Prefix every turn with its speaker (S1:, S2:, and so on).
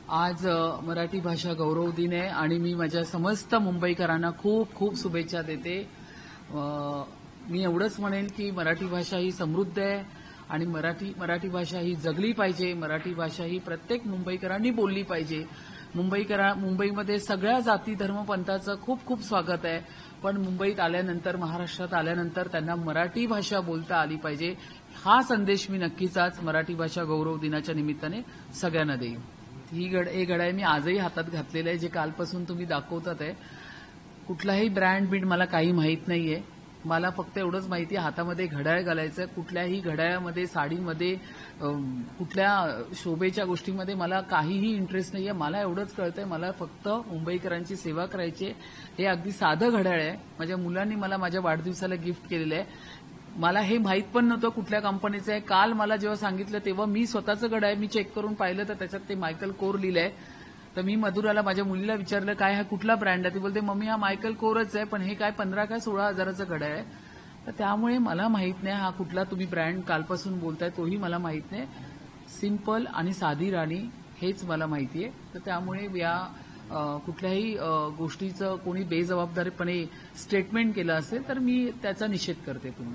S1: आज मराठी भाषा गौरव दिन आहे आणि मी माझ्या समस्त मुंबईकरांना खूप खूप शुभेच्छा देते। मी एवढंच म्हणेन की मराठी भाषा ही समृद्ध आहे आणि मराठी भाषा ही जगली पाहिजे। मराठी भाषा ही प्रत्येक मुंबईकरांनी बोलली पाहिजे। मुंबईमध्ये सगळ्या जाती धर्म पंथाचं खूप खूप स्वागत आहे, पण मुंबईत आल्यानंतर महाराष्ट्रात आल्यानंतर त्यांना मराठी भाषा बोलता आली पाहिजे। हा संदेश मी नक्कीच आज मराठी भाषा गौरव दिनाच्या निमित्ताने सगळ्यांना देईन। हे घड्याळ मी आजही हातात घातलेलं आहे, जे कालपासून तुम्ही दाखवतात आहे। कुठलाही ब्रँड बीड मला काही माहीत नाहीये। मला फक्त एवढंच माहिती आहे हातामध्ये घड्याळ घालायचं। कुठल्याही घड्याळामध्ये, साडीमध्ये, कुठल्या शोभेच्या गोष्टीमध्ये मला काहीही इंटरेस्ट नाहीये। मला एवढंच कळतंय, मला फक्त मुंबईकरांची सेवा करायची आहे। हे अगदी साधं घड्याळ आहे। माझ्या मुलांनी मला माझ्या वाढदिवसाला गिफ्ट केलेलं आहे। मला हे माहित पण नव्हतं कुठल्या कंपनीचं आहे। काल मला जेव्हा सांगितलं तेव्हा मी स्वतःचं घड्याळ मी चेक करून पाहिलं तर त्याच्यात ते मायकल कोर लिहिलंय। तर मी मधुराला, माझ्या मुलीला विचारलं काय हा कुठला ब्रँड आहे? ती बोलते मम्मी हा मायकल कोरच आहे, पण हे काय 15 काय 16 हजाराचं घड्याळ आहे। तर त्यामुळे मला माहित नाही हा कुठला तुम्ही ब्रँड कालपासून बोलताय, तोही मला माहित नाही। सिंपल आणि साधी राणी हेच मला माहिती आहे। तर त्यामुळे या कुठल्याही गोष्टीचं कोणी बेजबाबदारीपणे स्टेटमेंट केलं असेल तर मी त्याचा निषेध करते। तुम्ही